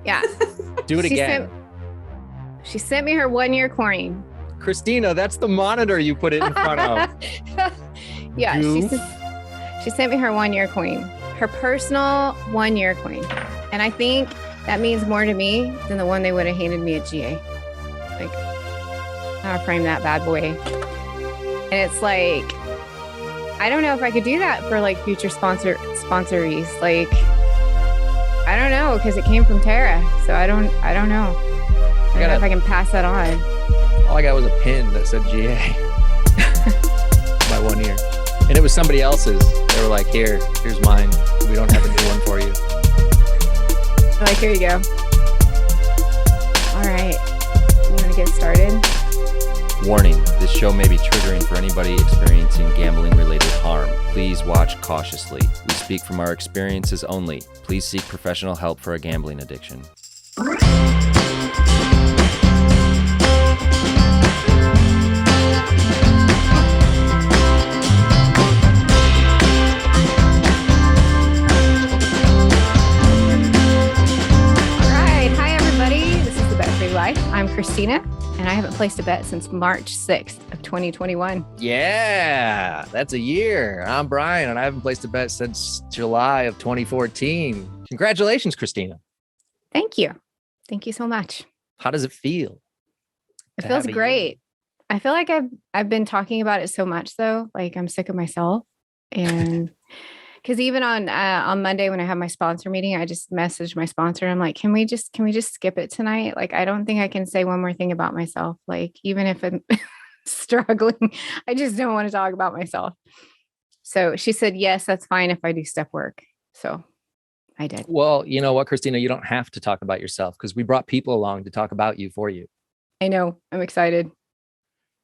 Yeah. Do it again. She sent me her 1-year coin. Christina, that's the monitor you put it in front of. Yeah, she sent me her 1-year coin, her personal 1-year coin. And I think that means more to me than the one they would have handed me at GA. Like, I'll frame that bad boy. And it's like, I don't know if I could do that for like future sponsorees. Like, I don't know, because it came from Tara. So I don't know. I don't know if I can pass that on. All I got was a pin that said GA. My 1 year. And it was somebody else's. They were like, here's mine. We don't have a new one for you. Like, here you go. All right. You want to get started? Warning, this show may be triggering for anybody experiencing gambling-related harm. Please watch cautiously. We speak from our experiences only. Please seek professional help for a gambling addiction. I'm Christina, and I haven't placed a bet since March 6th of 2021. Yeah, that's a year. I'm Brian, and I haven't placed a bet since July of 2014. Congratulations, Christina. Thank you. Thank you so much. How does it feel? It feels great. I feel like I've been talking about it so much, though. Like, I'm sick of myself. And because even on Monday when I have my sponsor meeting, I just messaged my sponsor. I'm like, can we just skip it tonight? Like, I don't think I can say one more thing about myself. Like, even if I'm struggling, I just don't want to talk about myself. So she said, yes, that's fine if I do step work. So I did. Well, you know what, Christina, you don't have to talk about yourself because we brought people along to talk about you for you. I know. I'm excited.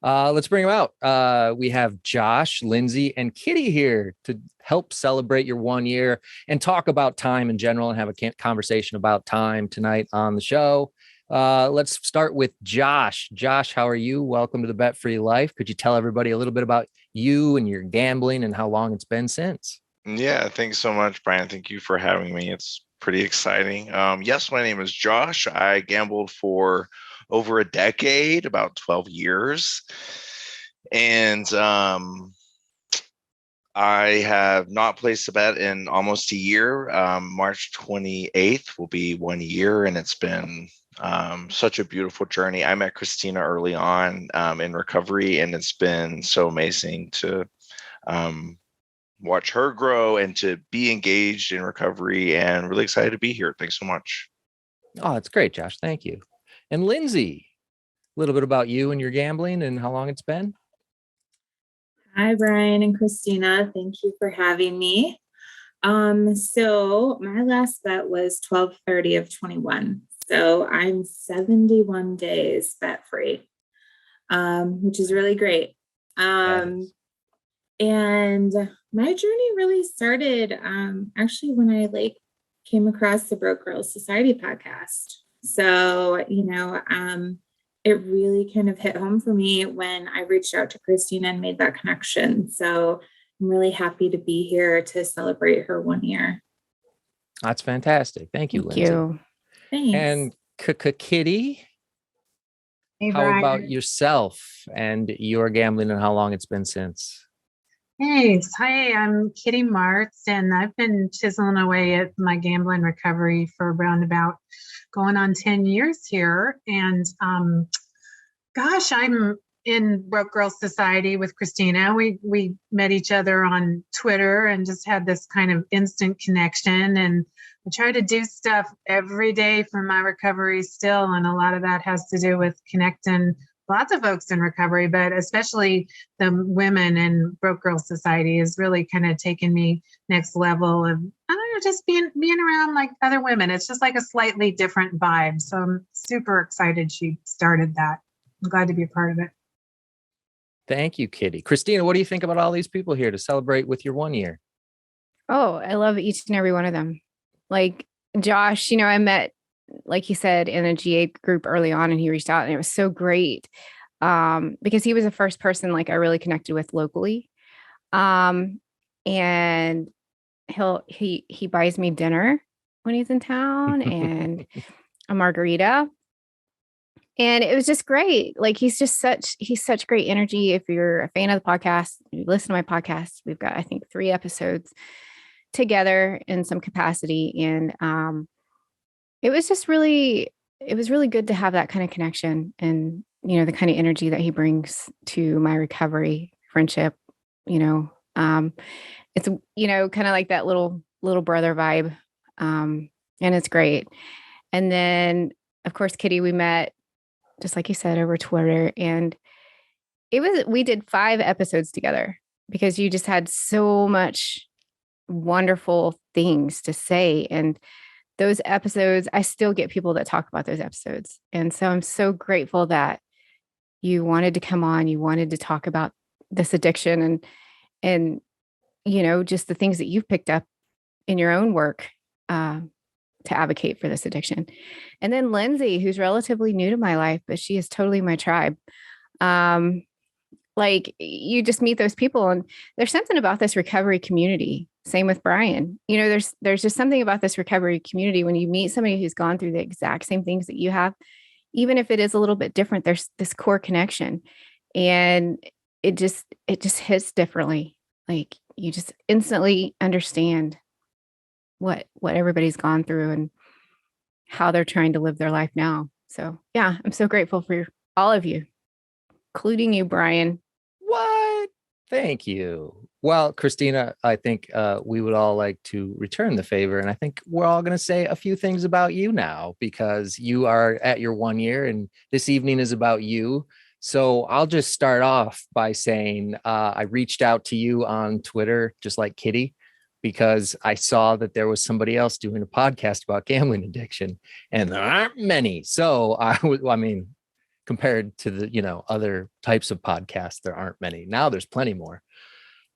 Let's bring them out. We have Josh, Lindsay, and Kitty here to help celebrate your 1 year and talk about time in general and have a conversation about time tonight on the show. Let's start with Josh. Josh, how are you? Welcome to the Bet Free Life. Could you tell everybody a little bit about you and your gambling and how long it's been since? Yeah, thanks so much, Brian. Thank you for having me. It's pretty exciting. Yes, my name is Josh. I gambled for over a decade, about 12 years. And I have not placed a bet in almost a year. March 28th will be 1 year, and it's been such a beautiful journey. I met Christina early on in recovery, and it's been so amazing to watch her grow and to be engaged in recovery, and really excited to be here. Thanks so much. Oh, that's great, Josh. Thank you. And Lindsay, a little bit about you and your gambling and how long it's been. Hi, Brian and Christina. Thank you for having me. So my last bet was 12/30 of 21. So I'm 71 days bet free, which is really great. And my journey really started actually when I came across the Broke Girls Society podcast. So, it really kind of hit home for me when I reached out to Christina and made that connection. So I'm really happy to be here to celebrate her 1 year. That's fantastic. Thank you, Lindsay. You. Thanks. And Kitty, hey, how Brian. about yourself and your gambling and how long it's been since? Thanks. Hi, I'm Kitty Martz, and I've been chiseling away at my gambling recovery for around about going on 10 years here. And gosh, I'm in Broke Girls Society with Christina. We met each other on Twitter and just had this kind of instant connection. And I try to do stuff every day for my recovery still. And a lot of that has to do with connecting lots of folks in recovery, but especially the women in Broke Girls Society has really kind of taken me next level of, I don't know, just being around like other women. It's just like a slightly different vibe. So I'm super excited she started that. I'm glad to be a part of it. Thank you, Kitty. Christina, what do you think about all these people here to celebrate with your 1 year? Oh, I love each and every one of them. Like Josh, I met, like he said, in a GA group early on, and he reached out, and it was so great because he was the first person like I really connected with locally. And he buys me dinner when he's in town, and a margarita. And it was just great. Like he's such great energy. If you're a fan of the podcast, you listen to my podcast, we've got, I think, 3 episodes together in some capacity. And it was really good to have that kind of connection and, the kind of energy that he brings to my recovery friendship, it's, kind of like that little brother vibe. And it's great. And then of course, Kitty, we met, just like you said, over Twitter, and we did 5 episodes together because you just had so much wonderful things to say. And those episodes, I still get people that talk about those episodes. And so I'm so grateful that you wanted to come on, you wanted to talk about this addiction and, just the things that you've picked up in your own work, to advocate for this addiction. And then Lindsay, who's relatively new to my life, but she is totally my tribe. Like you just meet those people and there's something about this recovery community. Same with Brian. There's just something about this recovery community when you meet somebody who's gone through the exact same things that you have, even if it is a little bit different, there's this core connection and it just hits differently. Like you just instantly understand what everybody's gone through and how they're trying to live their life now. So yeah, I'm so grateful for all of you, including you, Brian. What? Thank you. Well, Christina, I think we would all like to return the favor. And I think we're all going to say a few things about you now because you are at your 1 year and this evening is about you. So I'll just start off by saying I reached out to you on Twitter, just like Kitty, because I saw that there was somebody else doing a podcast about gambling addiction and there aren't many. So compared to the, other types of podcasts, there aren't many. Now there's plenty more.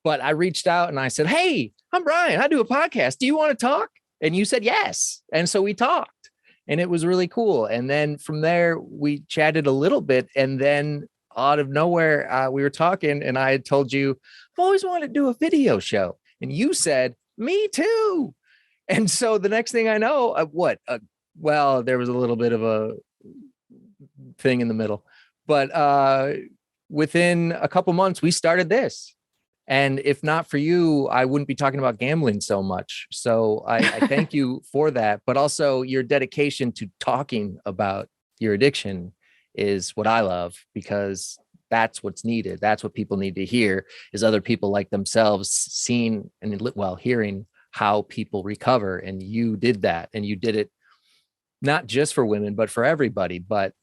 But I reached out and I said, hey, I'm Brian. I do a podcast. Do you want to talk? And you said yes. And so we talked and it was really cool. And then from there, we chatted a little bit. And then out of nowhere, we were talking and I had told you, I've always wanted to do a video show. And you said, me too. And so the next thing I know, there was a little bit of a thing in the middle, but within a couple months, we started this. And if not for you, I wouldn't be talking about gambling so much. So I thank you for that. But also your dedication to talking about your addiction is what I love because that's what's needed. That's what people need to hear is other people like themselves seeing and hearing how people recover. And you did that and you did it not just for women, but for everybody. But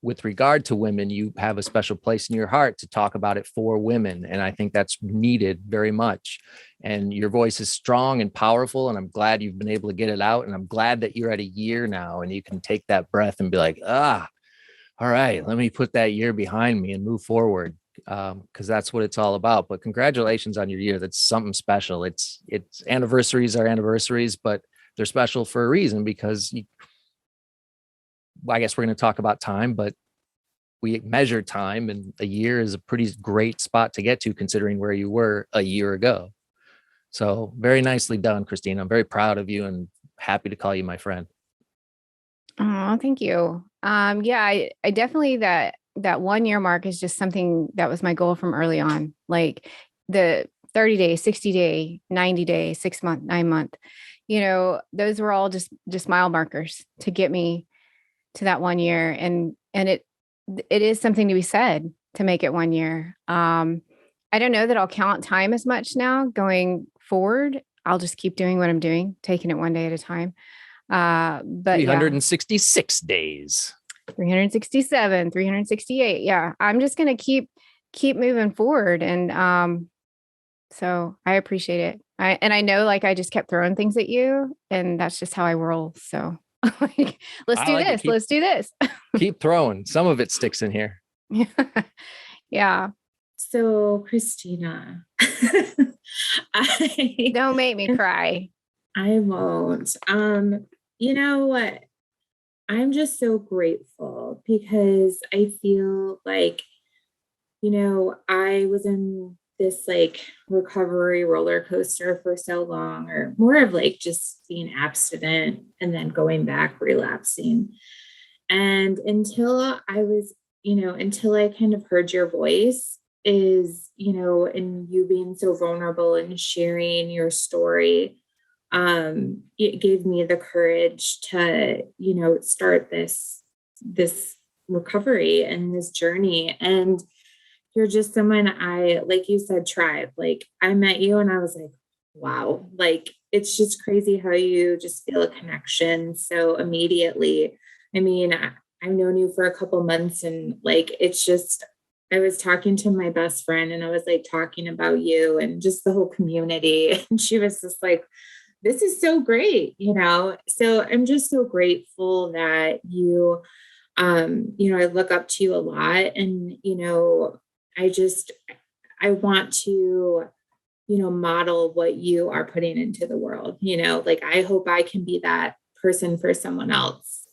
with regard to women, you have a special place in your heart to talk about it for women. And I think that's needed very much. And your voice is strong and powerful. And I'm glad you've been able to get it out. And I'm glad that you're at a year now and you can take that breath and be like, all right, let me put that year behind me and move forward. Because that's what it's all about. But congratulations on your year. That's something special. It's anniversaries are anniversaries, but they're special for a reason because I guess we're going to talk about time, but we measure time and a year is a pretty great spot to get to considering where you were a year ago. So very nicely done, Christina. I'm very proud of you and happy to call you my friend. Oh, thank you. I definitely that 1 year mark is just something that was my goal from early on. Like the 30 day, 60 day, 90 day, 6 month, 9 month, those were all just mile markers to get me to that 1 year. And it is something to be said to make it 1 year. I don't know that I'll count time as much now going forward. I'll just keep doing what I'm doing, taking it one day at a time. But 366 days, 367, 368. Yeah. I'm just going to keep moving forward. And, so I appreciate it. I know like I just kept throwing things at you and that's just how I roll. So like, let's do this. Keep throwing. Some of it sticks in here. Yeah. So Christina, Don't make me cry. I won't. You know what? I'm just so grateful because I feel like, I was in this like recovery roller coaster for so long, or more of like just being abstinent and then going back, relapsing. And until I was, until I kind of heard your voice is, and you being so vulnerable and sharing your story, it gave me the courage to, start this recovery and this journey. And you're just someone like you said, tribe. Like I met you and I was like, wow, like it's just crazy how you just feel a connection so immediately. I mean, I've known you for a couple months and like, it's just, I was talking to my best friend and I was like talking about you and just the whole community. And she was just like, this is so great, So I'm just so grateful that you, I look up to you a lot and, I want to, model what you are putting into the world, like I hope I can be that person for someone else,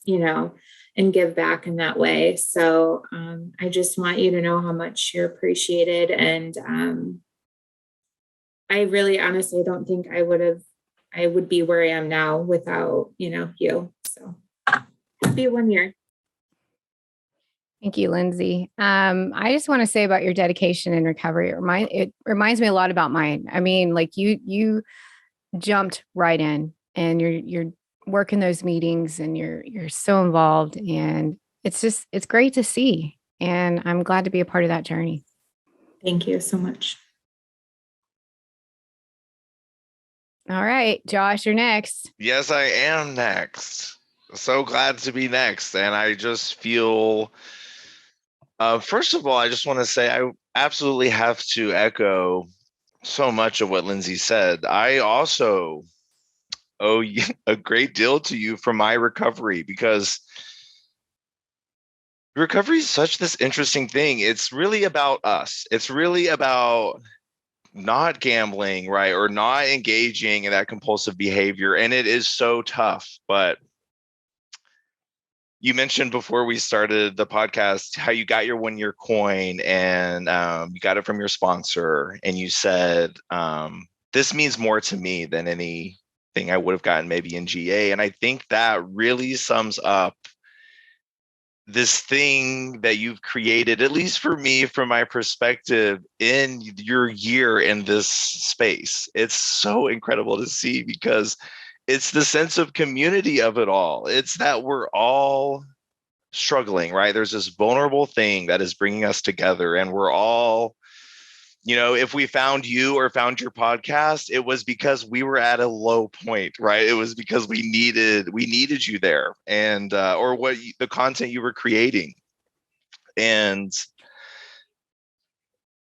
and give back in that way. So I just want you to know how much you're appreciated. And I really honestly don't think I would be where I am now without, you. So happy 1 year. Thank you, Lindsay. I just want to say about your dedication and recovery. It reminds me a lot about mine. I mean, like you jumped right in, and you're working those meetings, and you're so involved, and it's great to see. And I'm glad to be a part of that journey. Thank you so much. All right, Josh, you're next. Yes, I am next. So glad to be next. And I just feel, first of all, I just want to say I absolutely have to echo so much of what Lindsay said. I also owe you a great deal to you for my recovery, because recovery is such this interesting thing. It's really about us. It's really about not gambling, right? Or not engaging in that compulsive behavior. And it is so tough. But you mentioned before we started the podcast how you got your 1 year coin, and you got it from your sponsor. And you said, this means more to me than anything I would have gotten maybe in GA. And I think that really sums up this thing that you've created, at least for me, from my perspective, in your year in this space. It's so incredible to see, because it's the sense of community of it all. It's that we're all struggling, right? There's this vulnerable thing that is bringing us together, and we're all, if we found you or found your podcast, it was because we were at a low point, right? It was because we needed you there, and or the content you were creating. And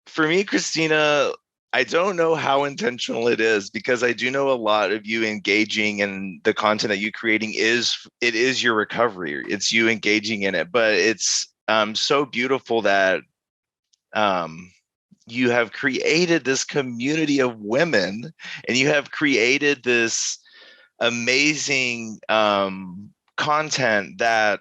for me, Christina, I don't know how intentional it is, because I do know a lot of you engaging in the content that you're creating is your recovery. It's you engaging in it, but it's so beautiful that you have created this community of women, and you have created this amazing content that,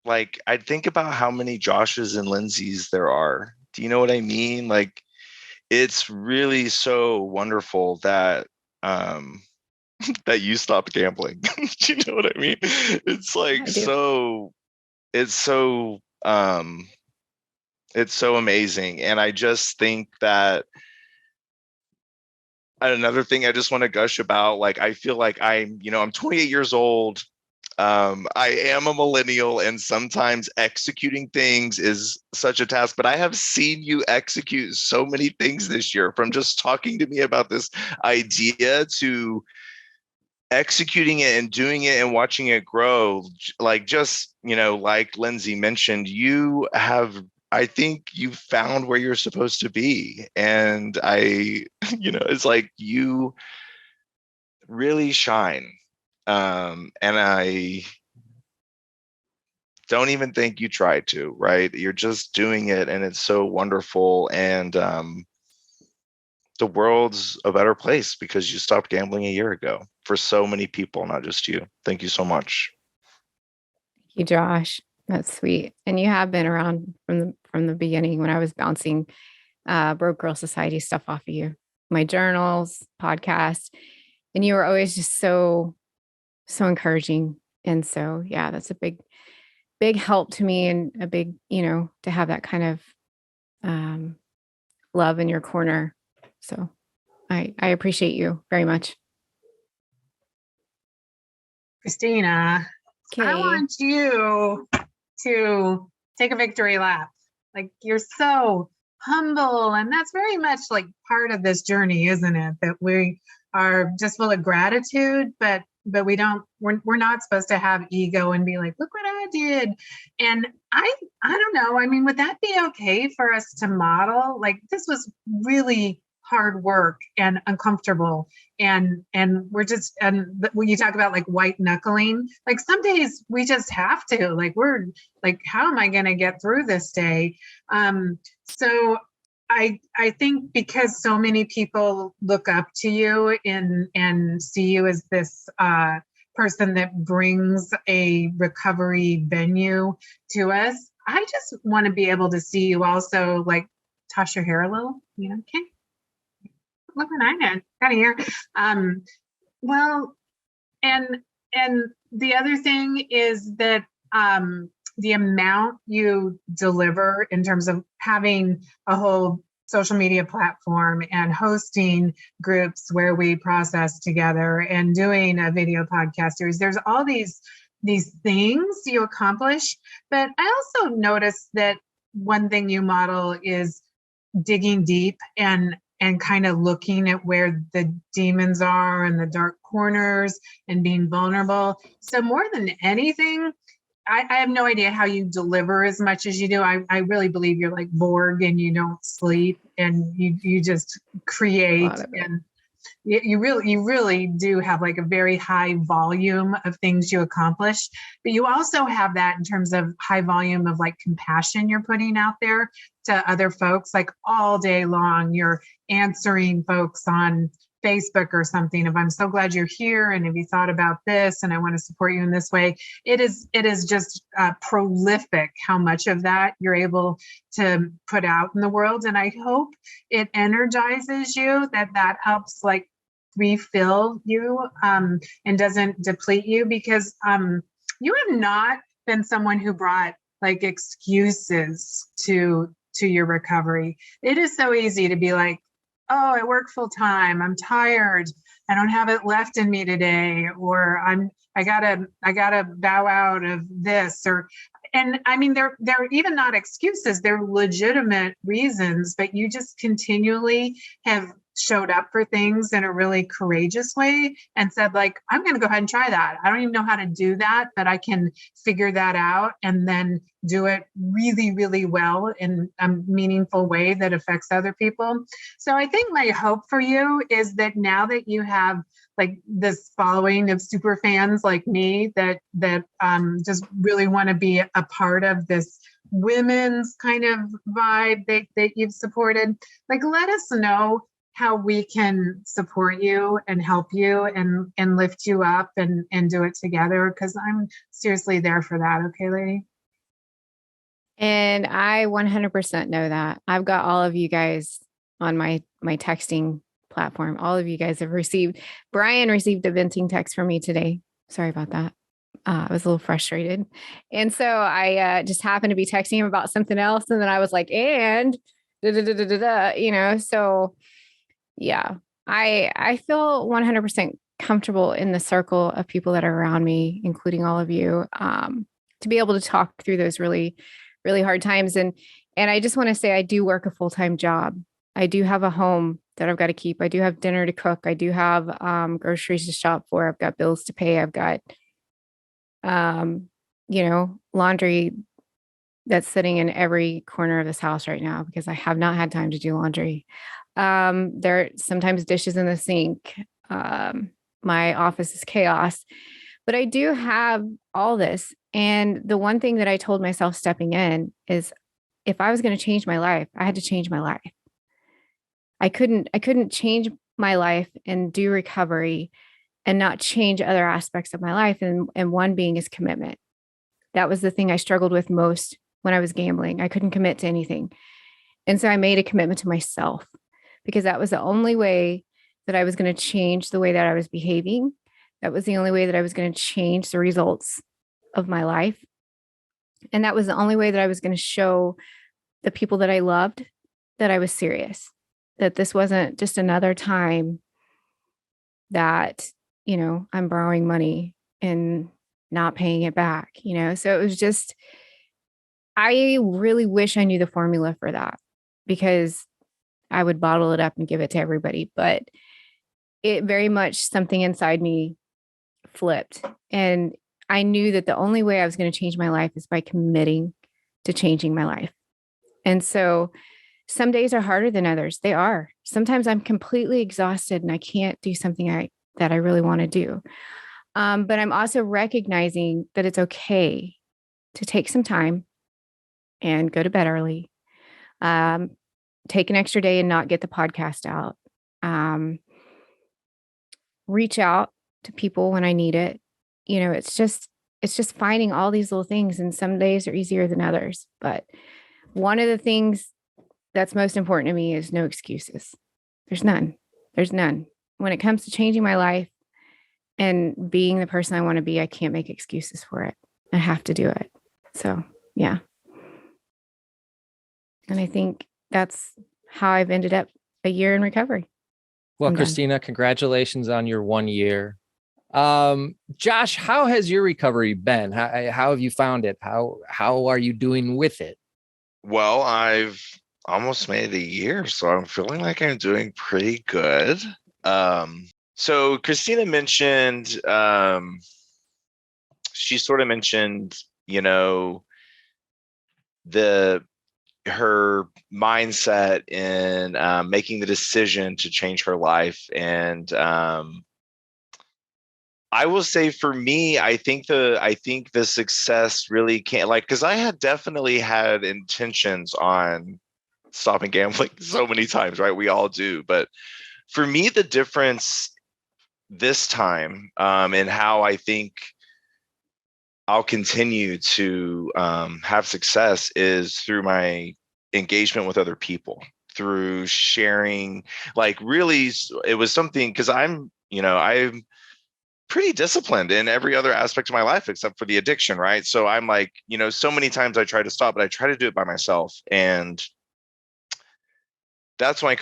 like, I think about how many Joshes and Lindsays there are. Do you know what I mean? Like, it's really so wonderful that that you stopped gambling. Do you know what I mean? It's like it's so amazing. And I just think that another thing I just want to gush about, like, I feel like I'm 28 years old. I am a millennial, and sometimes executing things is such a task, but I have seen you execute so many things this year, from just talking to me about this idea to executing it and doing it and watching it grow. Like, just, like Lindsay mentioned, I think you found where you're supposed to be. And it's like you really shine. And I don't even think you tried to, right? You're just doing it, and it's so wonderful. And the world's a better place because you stopped gambling a year ago, for so many people, not just you. Thank you so much. Thank you, Josh. That's sweet. And you have been around from the beginning when I was bouncing Broke Girl Society stuff off of you, my journals, podcast, and you were always just so encouraging. And so, yeah, that's a big help to me, and a big, to have that kind of love in your corner. So I appreciate you very much. Christina, Okay. I want you to take a victory lap. Like, you're so humble, and that's very much like part of this journey, isn't it? That we are just full of gratitude, but we're not supposed to have ego and be like, look what I did. And I don't know. I mean, would that be okay for us to model? Like, this was really hard work and uncomfortable. And we're just, and when you talk about like white knuckling, like some days we just have to, like, we're like, how am I going to get through this day? So I think because so many people look up to you and see you as this person that brings a recovery venue to us, I just want to be able to see you also like toss your hair a little, okay? Look what I did, got a hair. Well, and the other thing is that the amount you deliver in terms of having a whole social media platform and hosting groups where we process together and doing a video podcast series, there's all these things you accomplish. But I also noticed that one thing you model is digging deep and kind of looking at where the demons are and the dark corners and being vulnerable. So more than anything, I have no idea how you deliver as much as you do. I really believe you're like Borg and you don't sleep and you just create, and you really do have like a very high volume of things you accomplish, but you also have that in terms of high volume of like compassion you're putting out there to other folks. Like all day long, you're answering folks on Facebook or something of, I'm so glad you're here, and have you thought about this, and I want to support you in this way. It is just prolific how much of that you're able to put out in the world, and I hope it energizes you, that helps like refill you and doesn't deplete you, because you have not been someone who brought like excuses to your recovery. It is so easy to be like, oh, I work full time, I'm tired, I don't have it left in me today, or I gotta bow out of this, and I mean, they're even not excuses, they're legitimate reasons, but you just continually have showed up for things in a really courageous way and said like, I'm going to go ahead and try that. I don't even know how to do that, but I can figure that out and then do it really, really well in a meaningful way that affects other people. So I think my hope for you is that now that you have like this following of super fans like me that just really want to be a part of this women's kind of vibe that you've supported, like, let us know how we can support you and help you and lift you up and do it together, because I'm seriously there for that. Okay, lady? And I 100% know that. I've got all of you guys on my texting platform. All of you guys have Brian received a venting text from me today. Sorry about that. I was a little frustrated. And so I just happened to be texting him about something else. And then I was like, and so yeah, I feel 100% comfortable in the circle of people that are around me, including all of you, to be able to talk through those really, really hard times. And I just want to say, I do work a full-time job. I do have a home that I've got to keep. I do have dinner to cook. I do have groceries to shop for. I've got bills to pay. I've got, laundry that's sitting in every corner of this house right now because I have not had time to do laundry. There are sometimes dishes in the sink. My office is chaos, but I do have all this. And the one thing that I told myself stepping in is if I was going to change my life, I had to change my life. I couldn't change my life and do recovery and not change other aspects of my life. And one being is commitment. That was the thing I struggled with most when I was gambling. I couldn't commit to anything. And so I made a commitment to myself because that was the only way that I was going to change the way that I was behaving. That was the only way that I was going to change the results of my life. And that was the only way that I was going to show the people that I loved that I was serious, that this wasn't just another time that, I'm borrowing money and not paying it back, So it was just, I really wish I knew the formula for that because I would bottle it up and give it to everybody. But it very much something inside me flipped. And I knew that the only way I was going to change my life is by committing to changing my life. And so some days are harder than others. They are. Sometimes I'm completely exhausted and I can't do something that I really want to do. But I'm also recognizing that it's okay to take some time and go to bed early. Take an extra day and not get the podcast out. Reach out to people when I need it. It's just finding all these little things. And some days are easier than others. But one of the things that's most important to me is no excuses. There's none. When it comes to changing my life and being the person I want to be, I can't make excuses for it. I have to do it. So, yeah. And I think that's how I've ended up a year in recovery. Well, Christina, congratulations on your 1 year. Josh, how has your recovery been? How have you found it? How are you doing with it? Well, I've almost made a year, so I'm feeling like I'm doing pretty good. So Christina mentioned, she sort of mentioned, her mindset in making the decision to change her life. And I will say for me, I think the success really can't, because I had definitely had intentions on stopping gambling so many times, right? We all do. But for me, the difference this time and how I think I'll continue to have success is through my engagement with other people, through sharing, really, it was something, because I'm pretty disciplined in every other aspect of my life except for the addiction, right? So I'm so many times I try to stop, but I try to do it by myself. And that's why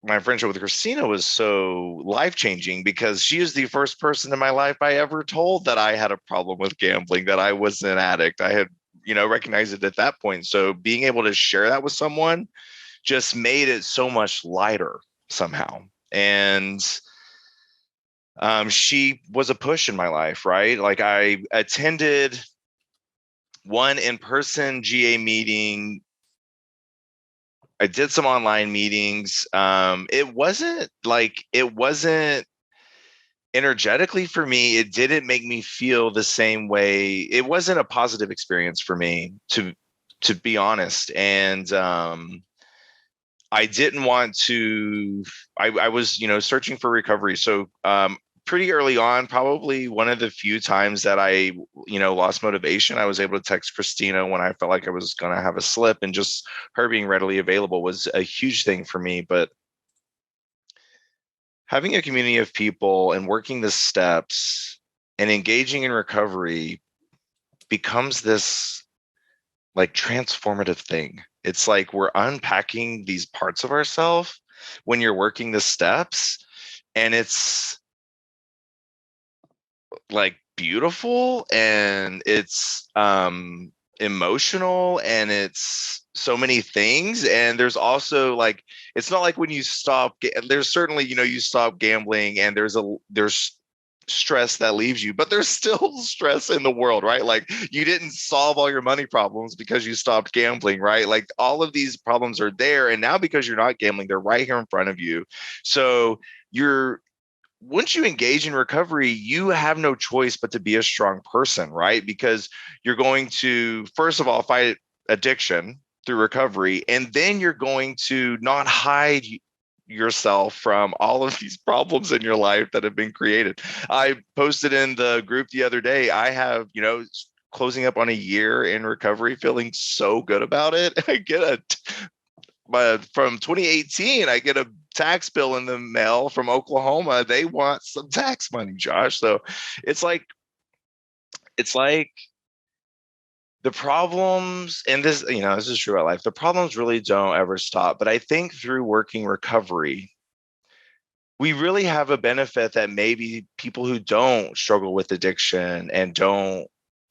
my friendship with Christina was so life-changing, because she is the first person in my life I ever told that I had a problem with gambling, that I was an addict. I had, recognized it at that point. So being able to share that with someone just made it so much lighter somehow. And she was a push in my life, right? I attended one in-person GA meeting. I did some online meetings. It wasn't energetically for me. It didn't make me feel the same way. It wasn't a positive experience for me, to be honest. And I didn't want to. I was searching for recovery. So pretty early on, probably one of the few times that I, lost motivation, I was able to text Christina when I felt like I was going to have a slip, and just her being readily available was a huge thing for me. But having a community of people and working the steps and engaging in recovery becomes this transformative thing. It's like we're unpacking these parts of ourselves when you're working the steps, and it's beautiful, and it's emotional, and it's so many things. And there's also it's not like when you stop, there's certainly you stop gambling and there's stress that leaves you, but there's still stress in the world, right? You didn't solve all your money problems because you stopped gambling, right? All of these problems are there, and now because you're not gambling, they're right here in front of you. So once you engage in recovery, you have no choice but to be a strong person, right? Because you're going to, first of all, fight addiction through recovery, and then you're going to not hide yourself from all of these problems in your life that have been created. I posted in the group the other day, I have, closing up on a year in recovery, feeling so good about it. From 2018, I get a tax bill in the mail from Oklahoma. They want some tax money, Josh. So it's like the problems, and this, this is true about life. The problems really don't ever stop. But I think through working recovery, we really have a benefit that maybe people who don't struggle with addiction and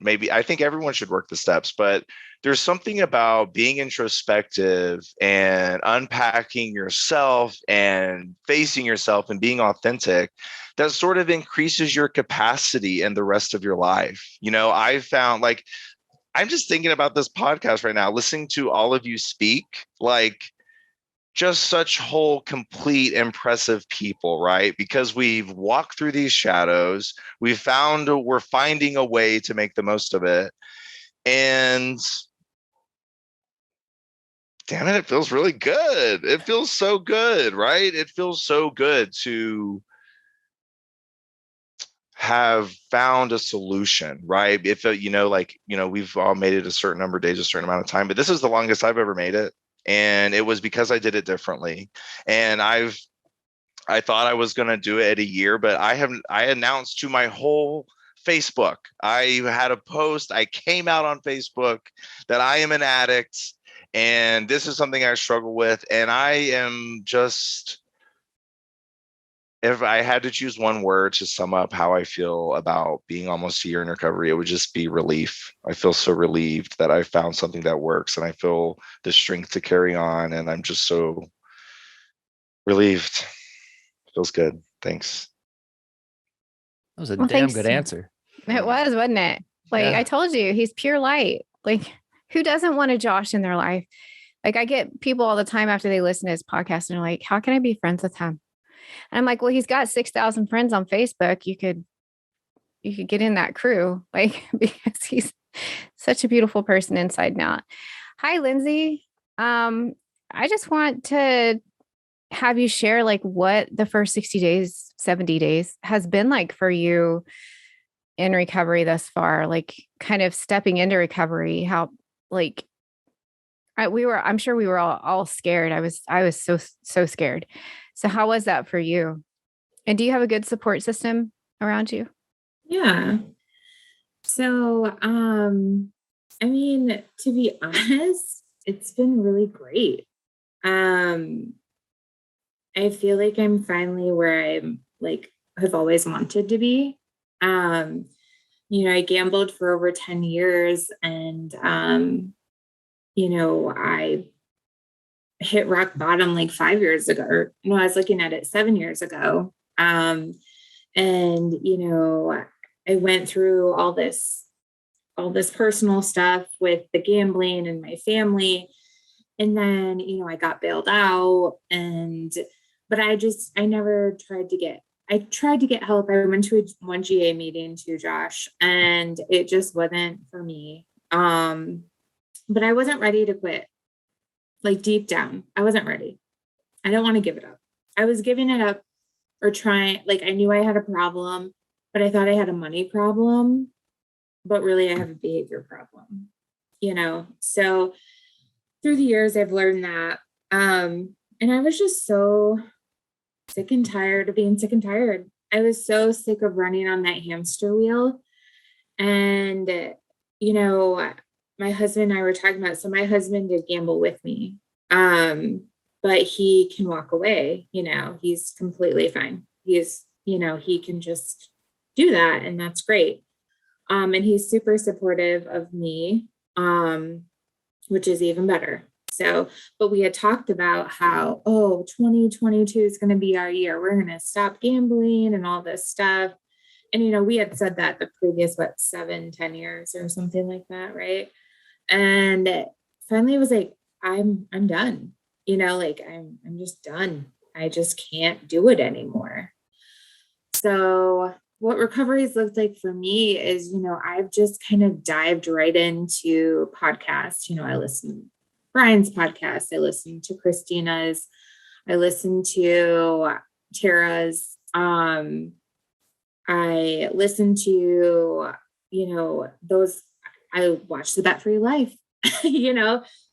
I think everyone should work the steps, but there's something about being introspective and unpacking yourself and facing yourself and being authentic that sort of increases your capacity in the rest of your life. I found, like, I'm just thinking about this podcast right now, listening to all of you speak, like, just such whole, complete, impressive people, right? Because we've walked through these shadows. We're finding a way to make the most of it. And damn it feels really good. It feels so good, right? It feels so good to have found a solution, right? If, we've all made it a certain number of days, a certain amount of time, but this is the longest I've ever made it. And it was because I did it differently. And I thought I was going to do it at a year, but I announced to my whole Facebook, I had a post, I came out on Facebook that I am an addict and this is something I struggle with. And I am just, if I had to choose one word to sum up how I feel about being almost a year in recovery, it would just be relief. I feel so relieved that I found something that works, and I feel the strength to carry on. And I'm just so relieved. Feels good. Thanks. That was a damn good answer. It was, wasn't it? Like, Yeah. I told you, he's pure light. Like, who doesn't want a Josh in their life? Like, I get people all the time after they listen to his podcast and they're like, how can I be friends with him? And I'm like, well, he's got 6,000 friends on Facebook. You could get in that crew, like, because he's such a beautiful person inside and out. Hi, Lindsay. I just want to have you share, like, what the first 60 days, 70 days has been like for you in recovery thus far, like kind of stepping into recovery, how, like, I'm sure we were all scared. I was so scared. So how was that for you? And do you have a good support system around you? Yeah. So, I mean, to be honest, it's been really great. I feel like I'm finally where I'm, like, have always wanted to be. I gambled for over 10 years and, I hit rock bottom like 5 years ago. Or, no, I was looking at it 7 years ago. I went through all this personal stuff with the gambling and my family. And then, I got bailed out but I never tried to get help. I went to one GA meeting too, Josh, and it just wasn't for me. But I wasn't ready to quit. Like, deep down, I wasn't ready. I don't want to give it up. I was giving it up or trying, like, I knew I had a problem, but I thought I had a money problem, but really I have a behavior problem, So through the years, I've learned that. And I was just so sick and tired of being sick and tired. I was so sick of running on that hamster wheel. And, my husband and I were talking about, so my husband did gamble with me. But he can walk away, he's completely fine. He's, he can just do that. And that's great. And he's super supportive of me, which is even better. So, but we had talked about how, 2022 is going to be our year. We're going to stop gambling and all this stuff. And, we had said that the previous, 7-10 years or something like that. Right. And finally it was like, I'm done, I'm just done. I just can't do it anymore. So what recovery has looked like for me is, I've just kind of dived right into podcasts. I listen to Brian's podcast. I listen to Christina's. I listen to Tara's. I listen to, those. I watched the Bet Free Life,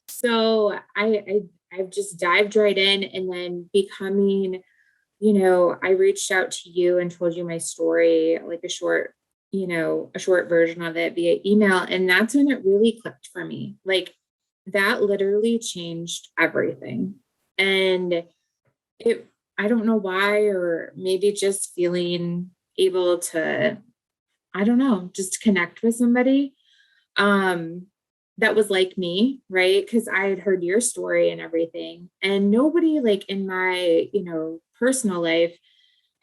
so I've just dived right in, and then becoming, I reached out to you and told you my story, like a short version of it via email. And that's when it really clicked for me. Like that literally changed everything. And I don't know why, or maybe just feeling able to, I don't know, just connect with somebody that was like me, right? Because I had heard your story and everything. And nobody like in my, personal life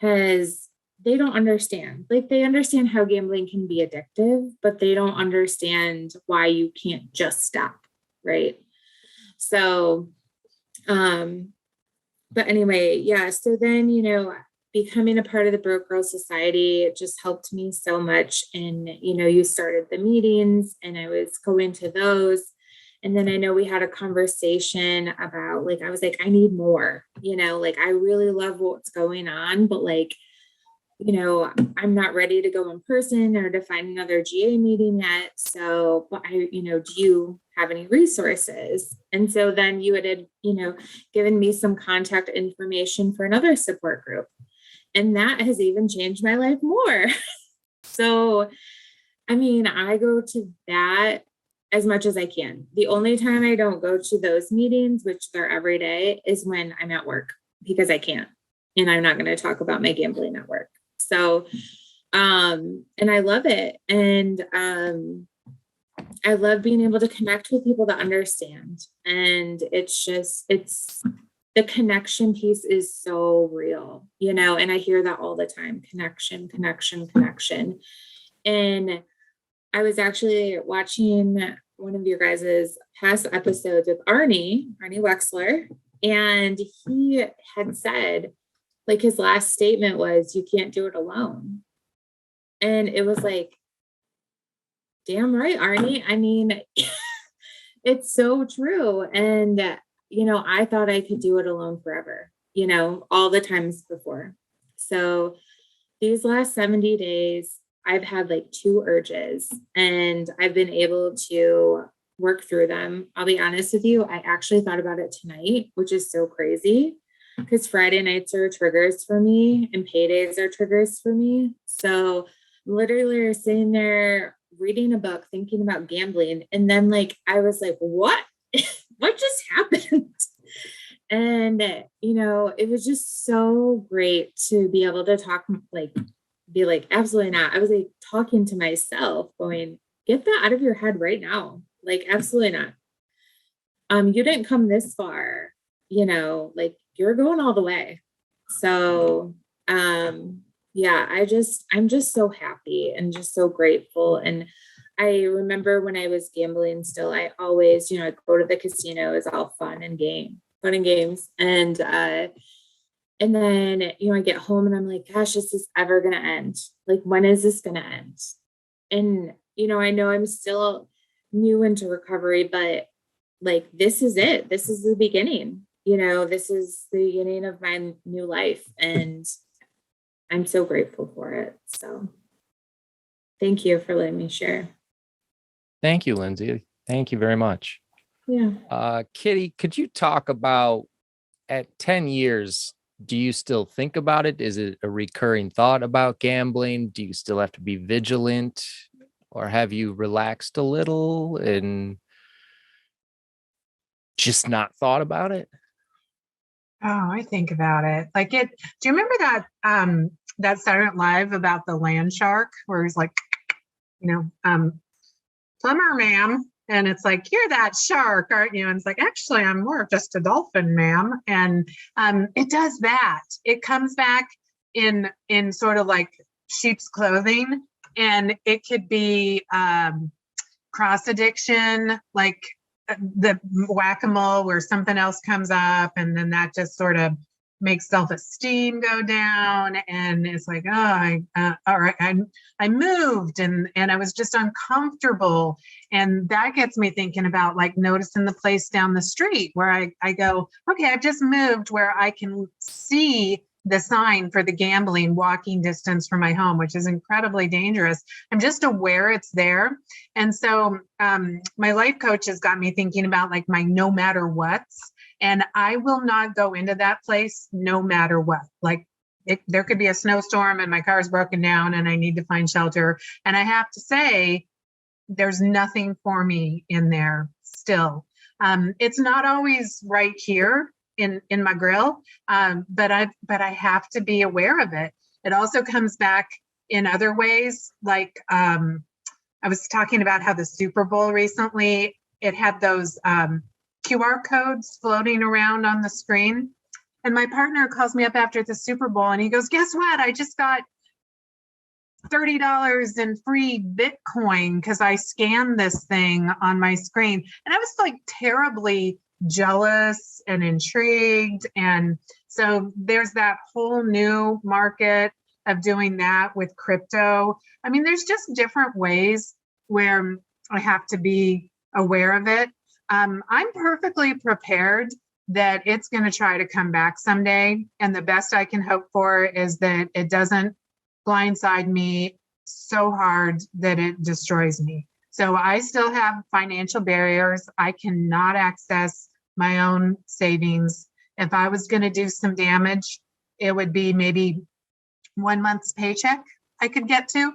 they don't understand. Like they understand how gambling can be addictive, but they don't understand why you can't just stop, right? So, but anyway, yeah. So then, becoming a part of the Broke Girl Society, it just helped me so much. And, you started the meetings and I was going to those. And then I know we had a conversation about I was like, I need more, I really love what's going on, but I'm not ready to go in person or to find another GA meeting yet. So, but do you have any resources? And so then you had, given me some contact information for another support group. And that has even changed my life more. So, I go to that as much as I can. The only time I don't go to those meetings, which they're every day, is when I'm at work because I can't. And I'm not going to talk about my gambling at work. So, and I love it. And I love being able to connect with people that understand. And it's the connection piece is so real, and I hear that all the time. Connection. And I was actually watching one of your guys' past episodes with Arnie Wexler, and he had said, his last statement was, you can't do it alone. And it was like, damn right, Arnie. It's so true. And, I thought I could do it alone forever, all the times before. So these last 70 days, I've had 2 urges and I've been able to work through them. I'll be honest with you. I actually thought about it tonight, which is so crazy because Friday nights are triggers for me and paydays are triggers for me. So literally sitting there reading a book, thinking about gambling. And then I was like, what? What just happened? And, it was just so great to be able to talk, be like, absolutely not. I was talking to myself going, get that out of your head right now. Absolutely not. You didn't come this far, you're going all the way. So, yeah, I'm just so happy and just so grateful. And I remember when I was gambling still, I always, I'd go to the casino. It was all fun and games. And then, I get home and I'm like, gosh, is this ever going to end? When is this going to end? And, I know I'm still new into recovery, but this is it. This is the beginning. This is the beginning of my new life. And I'm so grateful for it. So thank you for letting me share. Thank you, Lindsay. Thank you very much. Yeah. Kitty, could you talk about at 10 years, do you still think about it? Is it a recurring thought about gambling? Do you still have to be vigilant, or have you relaxed a little and just not thought about it? Oh, I think about it. Do you remember that Saturday Night Live about the land shark where he's like, plumber, ma'am. And it's like, you're that shark, aren't you? And it's like, actually, I'm more of just a dolphin, ma'am. And it does that. It comes back in sort of like sheep's clothing. And it could be cross addiction, like the whack-a-mole where something else comes up. And then that just sort of makes self-esteem go down. And it's like, all right, I moved and I was just uncomfortable. And that gets me thinking about noticing the place down the street where I go, okay, I've just moved where I can see the sign for the gambling walking distance from my home, which is incredibly dangerous. I'm just aware it's there. And so my life coach has got me thinking about like my no matter what's, and I will not go into that place no matter what. Like there could be a snowstorm and my car's broken down and I need to find shelter. And I have to say, there's nothing for me in there still. It's not always right here in my grill, but I have to be aware of it. It also comes back in other ways. Like I was talking about how the Super Bowl recently, it had those QR codes floating around on the screen. And my partner calls me up after the Super Bowl and he goes, guess what? I just got $30 in free Bitcoin because I scanned this thing on my screen. And I was like terribly jealous and intrigued. And so there's that whole new market of doing that with crypto. I mean, there's just different ways where I have to be aware of it. I'm perfectly prepared that it's going to try to come back someday. And the best I can hope for is that it doesn't blindside me so hard that it destroys me. So I still have financial barriers. I cannot access my own savings. If I was going to do some damage, it would be maybe 1 month's paycheck I could get to.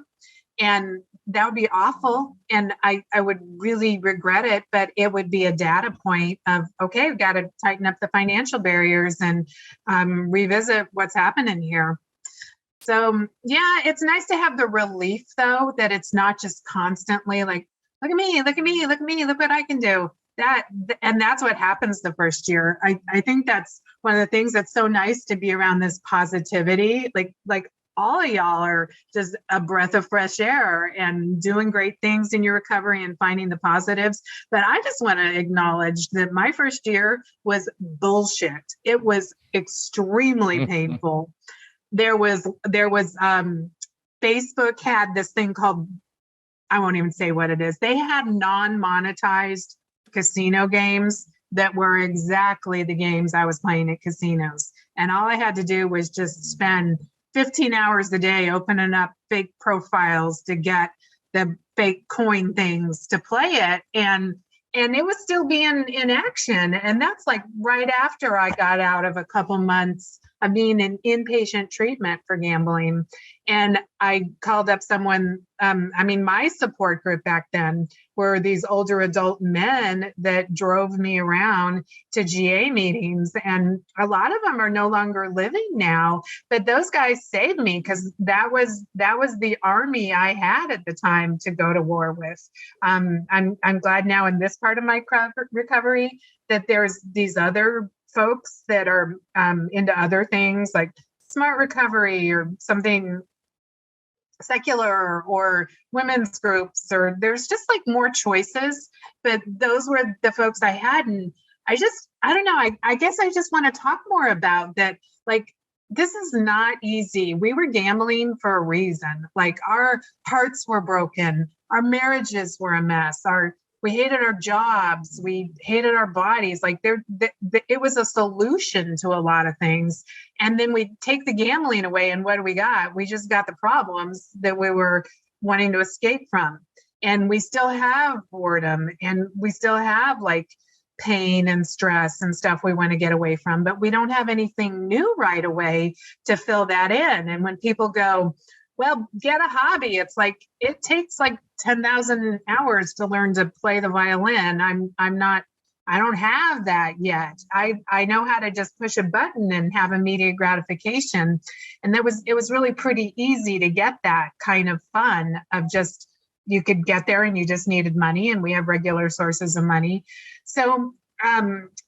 And that would be awful. And I would really regret it, but it would be a data point of, okay, we've got to tighten up the financial barriers and revisit what's happening here. So yeah, it's nice to have the relief though, that it's not just constantly like, look at me, look at me, look at me, look what I can do. And that's what happens the first year. I think that's one of the things that's so nice to be around this positivity. Like all of y'all are just a breath of fresh air and doing great things in your recovery and finding the positives. But I just want to acknowledge that my first year was bullshit. It was extremely painful. There was Facebook had this thing called, I won't even say what it is. They had non-monetized casino games that were exactly the games I was playing at casinos. And all I had to do was just spend 15 hours a day opening up fake profiles to get the fake coin things to play it. And it was still being in action. And that's like right after I got out of a couple months of being in inpatient treatment for gambling. And I called up someone, my support group back then were these older adult men that drove me around to GA meetings. And a lot of them are no longer living now, but those guys saved me because that was the army I had at the time to go to war with. I'm glad now in this part of my recovery that there's these other folks that are into other things like smart recovery or something secular or women's groups, or there's just like more choices. But those were the folks I had. And I don't know. I guess I just want to talk more about that. Like, this is not easy. We were gambling for a reason. Like, our hearts were broken. Our marriages were a mess. We hated our jobs. We hated our bodies. Like it was a solution to a lot of things. And then we take the gambling away, and what do we got? We just got the problems that we were wanting to escape from. And we still have boredom, and we still have like pain and stress and stuff we want to get away from, but we don't have anything new right away to fill that in. And when people go, well, get a hobby, it's like, it takes like 10,000 hours to learn to play the violin. I don't have that yet. I know how to just push a button and have immediate gratification. And it was really pretty easy to get that kind of fun of just, you could get there and you just needed money, and we have regular sources of money. So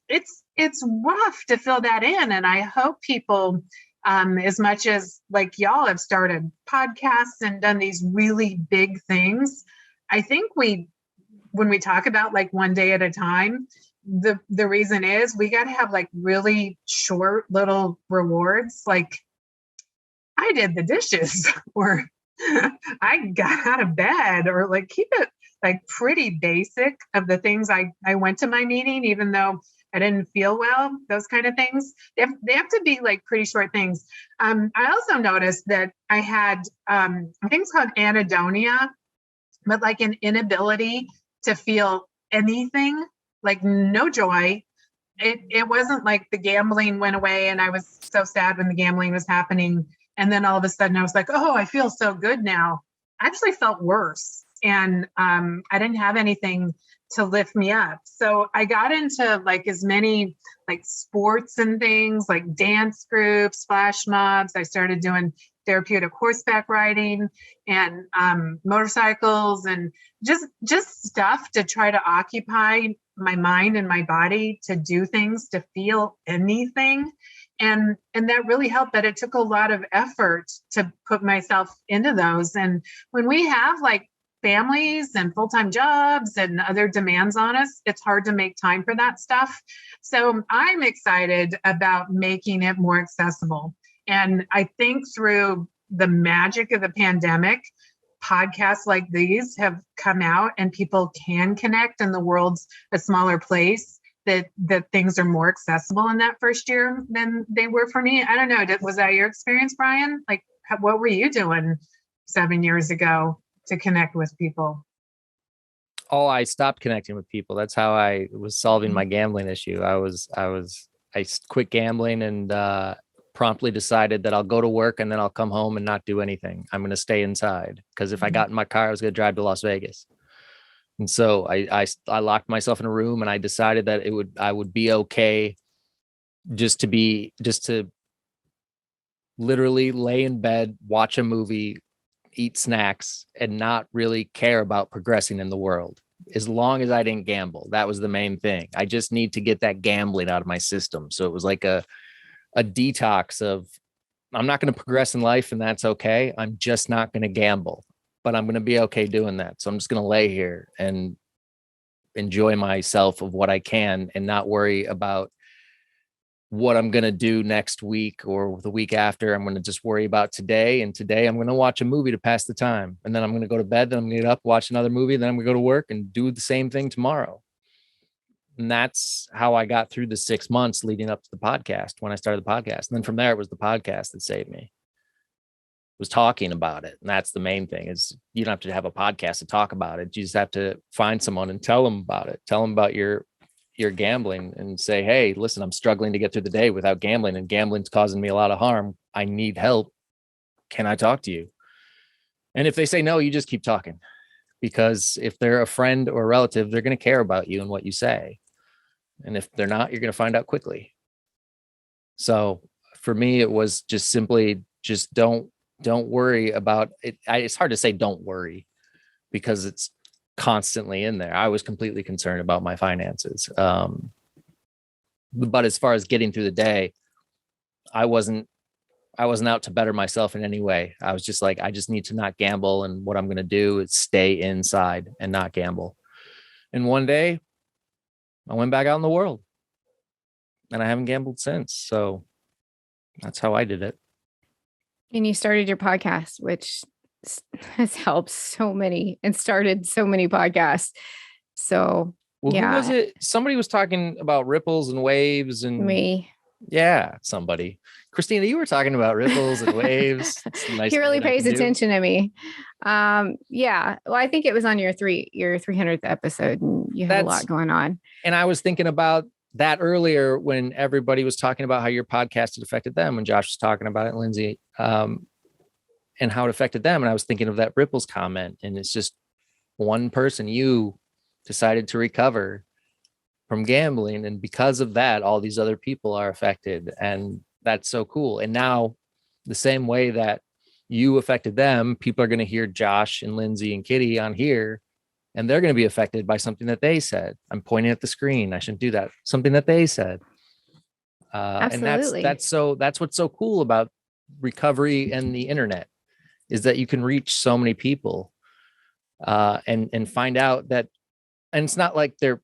it's rough to fill that in. And I hope people, as much as like y'all have started podcasts and done these really big things, I think when we talk about like one day at a time, the reason is we got to have like really short little rewards. Like, I did the dishes, or I got out of bed, or like keep it like pretty basic of the things I went to my meeting, even though I didn't feel well, those kind of things. They have to be like pretty short things. I also noticed that I had, I think it's called anhedonia, but like an inability to feel anything, like no joy. It wasn't like the gambling went away and I was so sad when the gambling was happening. And then all of a sudden I was like, oh, I feel so good now. I actually felt worse. And I didn't have anything to lift me up. So I got into like as many like sports and things like dance groups, flash mobs. I started doing therapeutic horseback riding and motorcycles and just stuff to try to occupy my mind and my body to do things, to feel anything. And that really helped, but it took a lot of effort to put myself into those. And when we have like families and full-time jobs and other demands on us, it's hard to make time for that stuff. So I'm excited about making it more accessible. And I think through the magic of the pandemic, podcasts like these have come out and people can connect, and the world's a smaller place, that things are more accessible in that first year than they were for me. I don't know. Was that your experience, Brian? Like, what were you doing 7 years ago to connect with people? Oh, I stopped connecting with people. That's how I was solving my gambling issue. I quit gambling and promptly decided that I'll go to work and then I'll come home and not do anything. I'm going to stay inside because if I got in my car, I was going to drive to Las Vegas. And so I locked myself in a room and I decided that I would be okay just to literally lay in bed, watch a movie, eat snacks, and not really care about progressing in the world. As long as I didn't gamble, that was the main thing. I just need to get that gambling out of my system. So it was like a detox of, I'm not going to progress in life and that's okay. I'm just not going to gamble, but I'm going to be okay doing that. So I'm just going to lay here and enjoy myself of what I can and not worry about what I'm going to do next week or the week after. I'm going to just worry about today. And today I'm going to watch a movie to pass the time. And then I'm going to go to bed. Then I'm going to get up, watch another movie. Then I'm going to go to work and do the same thing tomorrow. And that's how I got through the 6 months leading up to the podcast when I started the podcast. And then from there, it was the podcast that saved me. It was talking about it. And that's the main thing, is you don't have to have a podcast to talk about it. You just have to find someone and tell them about it. Tell them about your gambling and say, hey, listen, I'm struggling to get through the day without gambling and gambling's causing me a lot of harm. I need help. Can I talk to you? And if they say no, you just keep talking, because if they're a friend or a relative, they're going to care about you and what you say. And if they're not, you're going to find out quickly. So for me, it was just simply just don't worry about it. It's hard to say don't worry because it's constantly in there. I was completely concerned about my finances. But as far as getting through the day, I wasn't out to better myself in any way. I was just like, I just need to not gamble. And what I'm going to do is stay inside and not gamble. And one day I went back out in the world and I haven't gambled since. So that's how I did it. And you started your podcast, which has helped so many and started so many podcasts. So, well, yeah. Who was it? Somebody was talking about ripples and waves and me. Yeah, somebody. Christina, you were talking about ripples and waves. Nice he really pays attention to me. Yeah. Well, I think it was on your 300th episode, and you had a lot going on. And I was thinking about that earlier when everybody was talking about how your podcast had affected them, when Josh was talking about it, Lindsay, and how it affected them. And I was thinking of that ripples comment, and it's just one person, you decided to recover from gambling. And because of that, all these other people are affected. And that's so cool. And now the same way that you affected them, people are going to hear Josh and Lindsay and Kitty on here, and they're going to be affected by something that they said. I'm pointing at the screen. I shouldn't do that. Something that they said. Absolutely. And that's what's so cool about recovery and the internet, is that you can reach so many people and find out that, and it's not like they're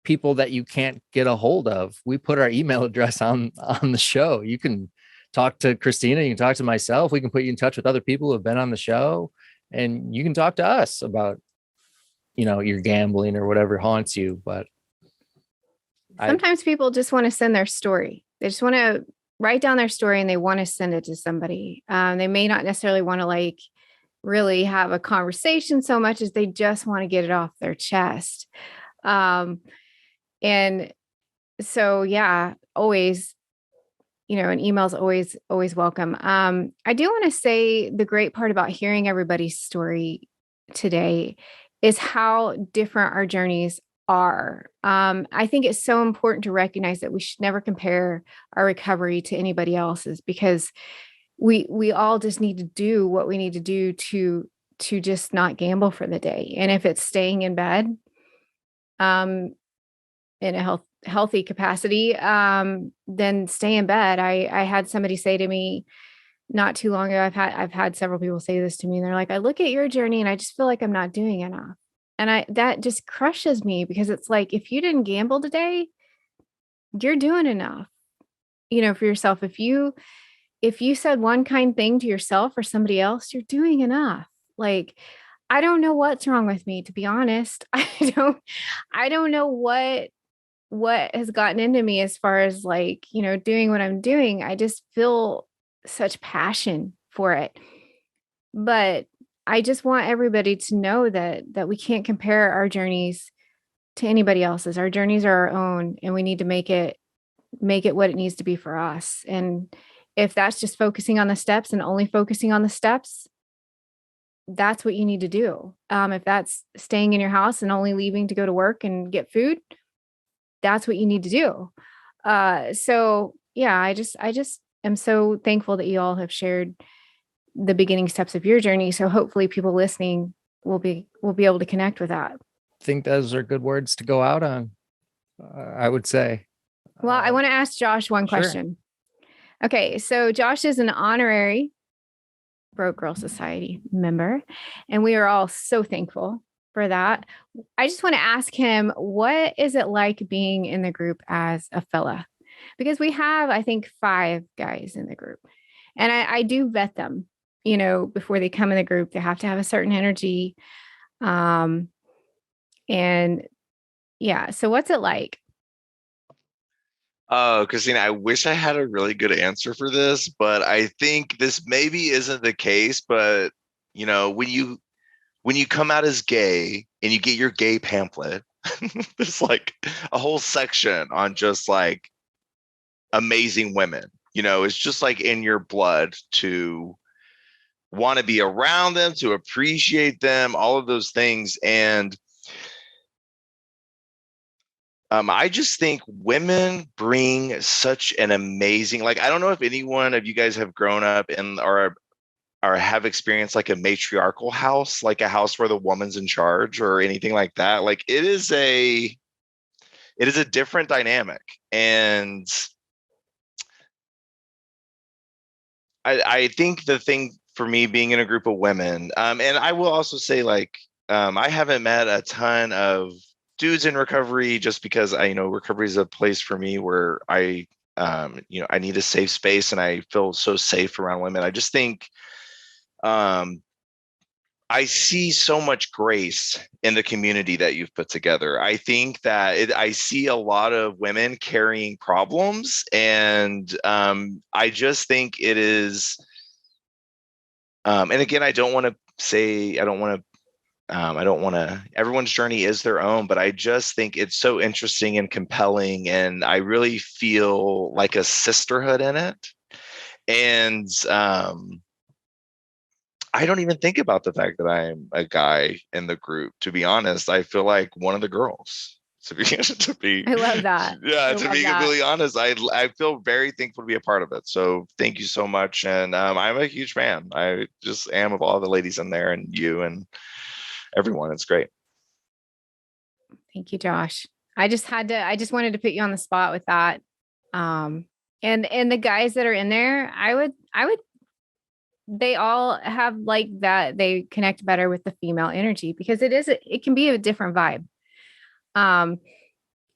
people that you can't get a hold of. We put our email address on the show. You can talk to Christina, you can talk to myself. We can put you in touch with other people who have been on the show, and you can talk to us about, your gambling or whatever haunts you. But Sometimes people just want to send their story. They just want to write down their story and they want to send it to somebody. They may not necessarily want to like really have a conversation so much as they just want to get it off their chest. And so, yeah, always, an email is always welcome. I do want to say the great part about hearing everybody's story today is how different our journeys are. I think it's so important to recognize that we should never compare our recovery to anybody else's, because we all just need to do what we need to do to just not gamble for the day. And if it's staying in bed, in a healthy capacity, then stay in bed. I had somebody say to me not too long ago, I've had several people say this to me, and they're like, I look at your journey and I just feel like I'm not doing enough. And that just crushes me, because it's like, if you didn't gamble today, you're doing enough, for yourself. If you said one kind thing to yourself or somebody else, you're doing enough. Like, I don't know what's wrong with me, to be honest. I don't know what has gotten into me as far as like, doing what I'm doing. I just feel such passion for it. But I just want everybody to know that we can't compare our journeys to anybody else's. Our journeys are our own, and we need to make it what it needs to be for us. And if that's just focusing on the steps and only focusing on the steps, that's what you need to do. If that's staying in your house and only leaving to go to work and get food, that's what you need to do. So yeah, I just am so thankful that you all have shared the beginning steps of your journey. So hopefully people listening will be able to connect with that. I think those are good words to go out on. I would say. Well, I want to ask Josh one Sure. question. Okay. So Josh is an honorary Broke Girl Society member, and we are all so thankful for that. I just want to ask him, what is it like being in the group as a fella? Because we have, I think, 5 guys in the group, and I do vet them, before they come in the group. They have to have a certain energy. And yeah, so what's it like? Oh, Christina, I wish I had a really good answer for this, but I think this maybe isn't the case. But when you come out as gay and you get your gay pamphlet, there's like a whole section on just like amazing women. It's just like in your blood to want to be around them, to appreciate them, all of those things. And I just think women bring such an amazing, like, I don't know if any one of you guys have grown up in or have experienced like a matriarchal house, like a house where the woman's in charge or anything like that. Like it is a different dynamic. And I think the thing for me being in a group of women, and I will also say like, I haven't met a ton of dudes in recovery, just because recovery is a place for me where I need a safe space and I feel so safe around women. I just think I see so much grace in the community that you've put together. I think that I see a lot of women carrying problems, and I just think it is. And again, I don't want to. Everyone's journey is their own, but I just think it's so interesting and compelling, and I really feel like a sisterhood in it. And I don't even think about the fact that I'm a guy in the group. To be honest, I feel like one of the girls. I love that. Yeah, to be completely honest, I feel very thankful to be a part of it. So thank you so much, and I'm a huge fan. I just am of all the ladies in there, and you and everyone. It's great. Thank you, Josh. I just wanted to put you on the spot with that. And the guys that are in there, I would, they all have like that. They connect better with the female energy, because it can be a different vibe.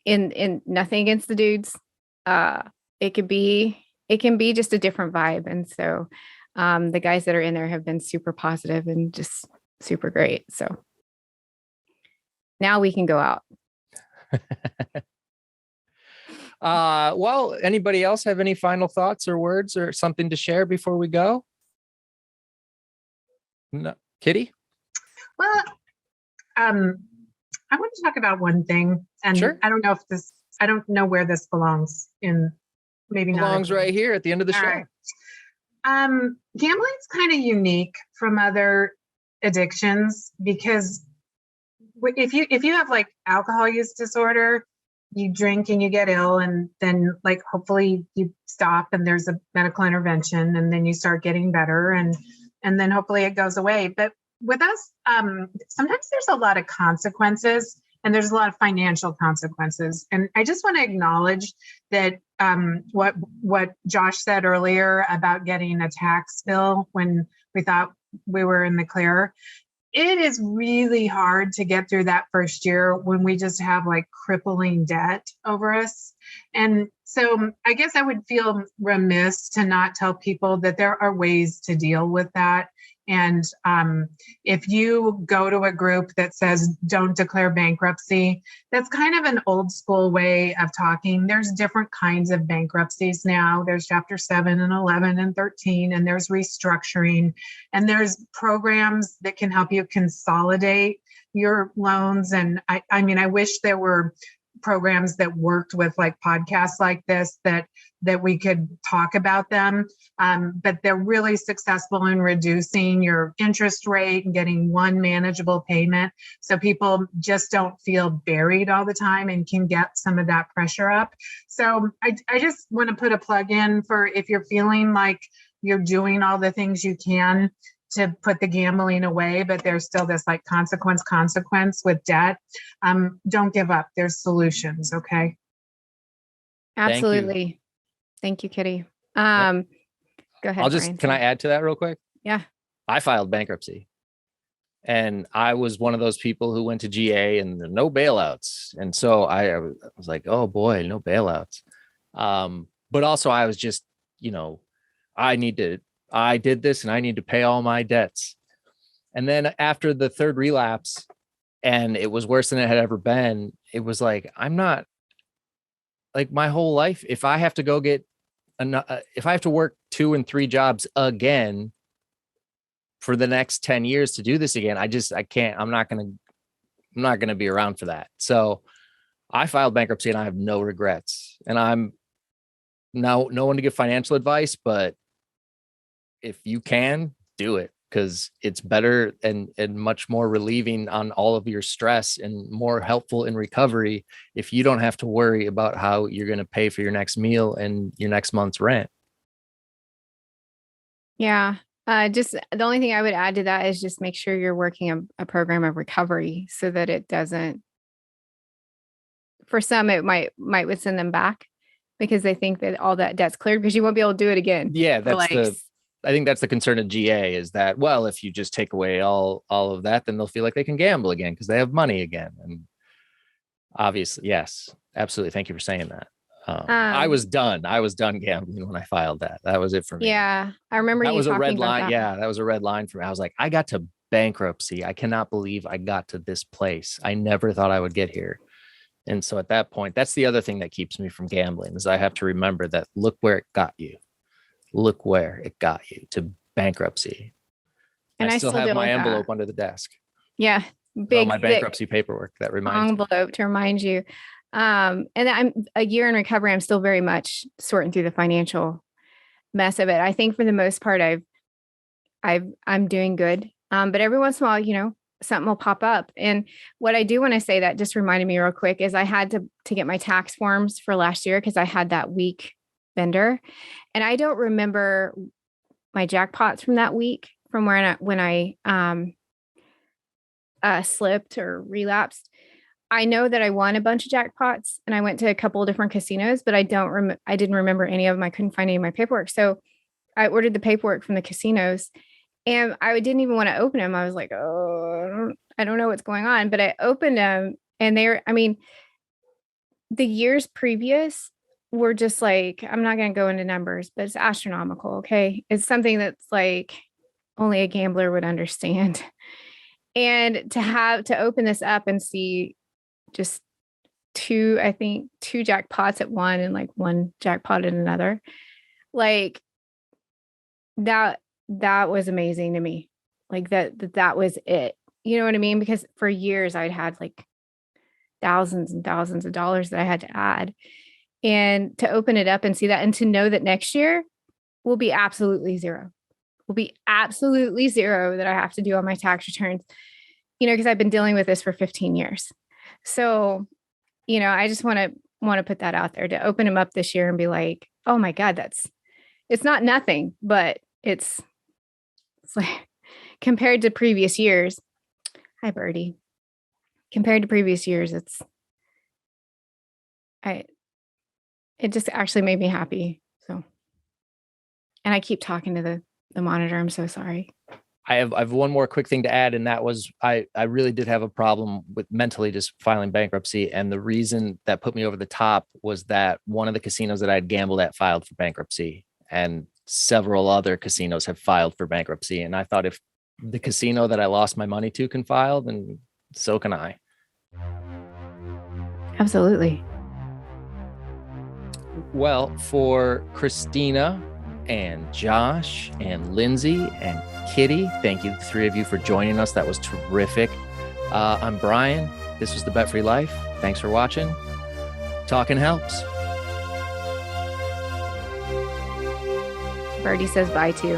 In nothing against the dudes. It can be just a different vibe. And so, the guys that are in there have been super positive and just super great. So now we can go out. Well, anybody else have any final thoughts or words or something to share before we go? No. Kitty? Well, I want to talk about one thing, and Sure. I don't know where this belongs in. Maybe Belongs not. right here at the end of the All show. right. Gambling's kind of unique from other addictions because if you have like alcohol use disorder, you drink and you get ill, and then like hopefully you stop and there's a medical intervention, and then you start getting better, and then hopefully it goes away. But with us, sometimes there's a lot of consequences, and there's a lot of financial consequences. And I just want to acknowledge that what Josh said earlier about getting a tax bill when we thought we were in the clear. It is really hard to get through that first year when we just have like crippling debt over us. And so I guess I would feel remiss to not tell people that there are ways to deal with that. And if you go to a group that says don't declare bankruptcy, that's kind of an old school way of talking. There's different kinds of bankruptcies now. There's Chapter 7 and 11 and 13, and there's restructuring, and there's programs that can help you consolidate your loans. And I mean, I wish there were programs that worked with like podcasts like this that we could talk about them. But they're really successful in reducing your interest rate and getting one manageable payment. So people just don't feel buried all the time and can get some of that pressure up. So I just want to put a plug in for if you're feeling like you're doing all the things you can to put the gambling away, but there's still this like consequence with debt. Don't give up. There's solutions. Okay. Absolutely. Thank you, Kitty. Go ahead. Brian. Can I add to that real quick? Yeah. I filed bankruptcy, and I was one of those people who went to GA and no bailouts. And so I was like, oh boy, no bailouts. But also I was just, I did this and I need to pay all my debts. And then after the third relapse, and it was worse than it had ever been, it was like, I'm not like my whole life. If I have to go if I have to work 2 and 3 jobs again for the next 10 years to do this again, I can't, I'm not going to be around for that. So I filed bankruptcy and I have no regrets, and I'm no one to give financial advice, but if you can, do it, because it's better and much more relieving on all of your stress and more helpful in recovery if you don't have to worry about how you're going to pay for your next meal and your next month's rent. Yeah. Just the only thing I would add to that is just make sure you're working a program of recovery so that it doesn't, for some, it might would send them back because they think that all that debt's cleared because you won't be able to do it again. Yeah. I think that's the concern of GA is that, well, if you just take away all of that, then they'll feel like they can gamble again because they have money again. And obviously, yes, absolutely. Thank you for saying that. I was done gambling when I filed that. That was it for me. Yeah. I remember that you was a red talking about line. that. Yeah, that was a red line for me. I was like, I got to bankruptcy. I cannot believe I got to this place. I never thought I would get here. And so at that point, that's the other thing that keeps me from gambling is I have to remember that look where it got you. Look where it got you to bankruptcy. And I still have my envelope under the desk. Yeah. Big my bankruptcy paperwork that reminds envelope to remind you. And I'm a year in recovery. I'm still very much sorting through the financial mess of it. I think for the most part, I'm doing good. But every once in a while, something will pop up. And what I do when I say that, just reminded me real quick, is I had to get my tax forms for last year because I had that week vendor. And I don't remember my jackpots from that week from when I slipped or relapsed. I know that I won a bunch of jackpots and I went to a couple of different casinos, but I didn't remember any of them. I couldn't find any of my paperwork. So I ordered the paperwork from the casinos and I didn't even want to open them. I was like, oh, I don't know what's going on, but I opened them and the years previous were just like, I'm not going to go into numbers, but it's astronomical. Okay. It's something that's like only a gambler would understand. And to open this up and see just two jackpots at one and like one jackpot at another. Like that was amazing to me. Like that was it. You know what I mean? Because for years I'd had like thousands and thousands of dollars that I had to add. And to open it up and see that and to know that next year will be absolutely zero. Will be absolutely zero that I have to do on my tax returns. You know, because I've been dealing with this for 15 years. So, you know, I just want to put that out there to open them up this year and be like, oh my God, it's not nothing, but it's like compared to previous years. Hi, Birdie. Compared to previous years, it just actually made me happy. So, and I keep talking to the monitor. I'm so sorry. I have one more quick thing to add, and that was I really did have a problem with mentally just filing bankruptcy. And the reason that put me over the top was that one of the casinos that I had gambled at filed for bankruptcy, and several other casinos have filed for bankruptcy. And I thought if the casino that I lost my money to can file, then so can I. Absolutely. Well, for Christina and Josh and Lindsay and Kitty, thank you, the three of you, for joining us. That was terrific. I'm Brian. This was The Bet Free Life. Thanks for watching. Talking helps. Birdie says bye too.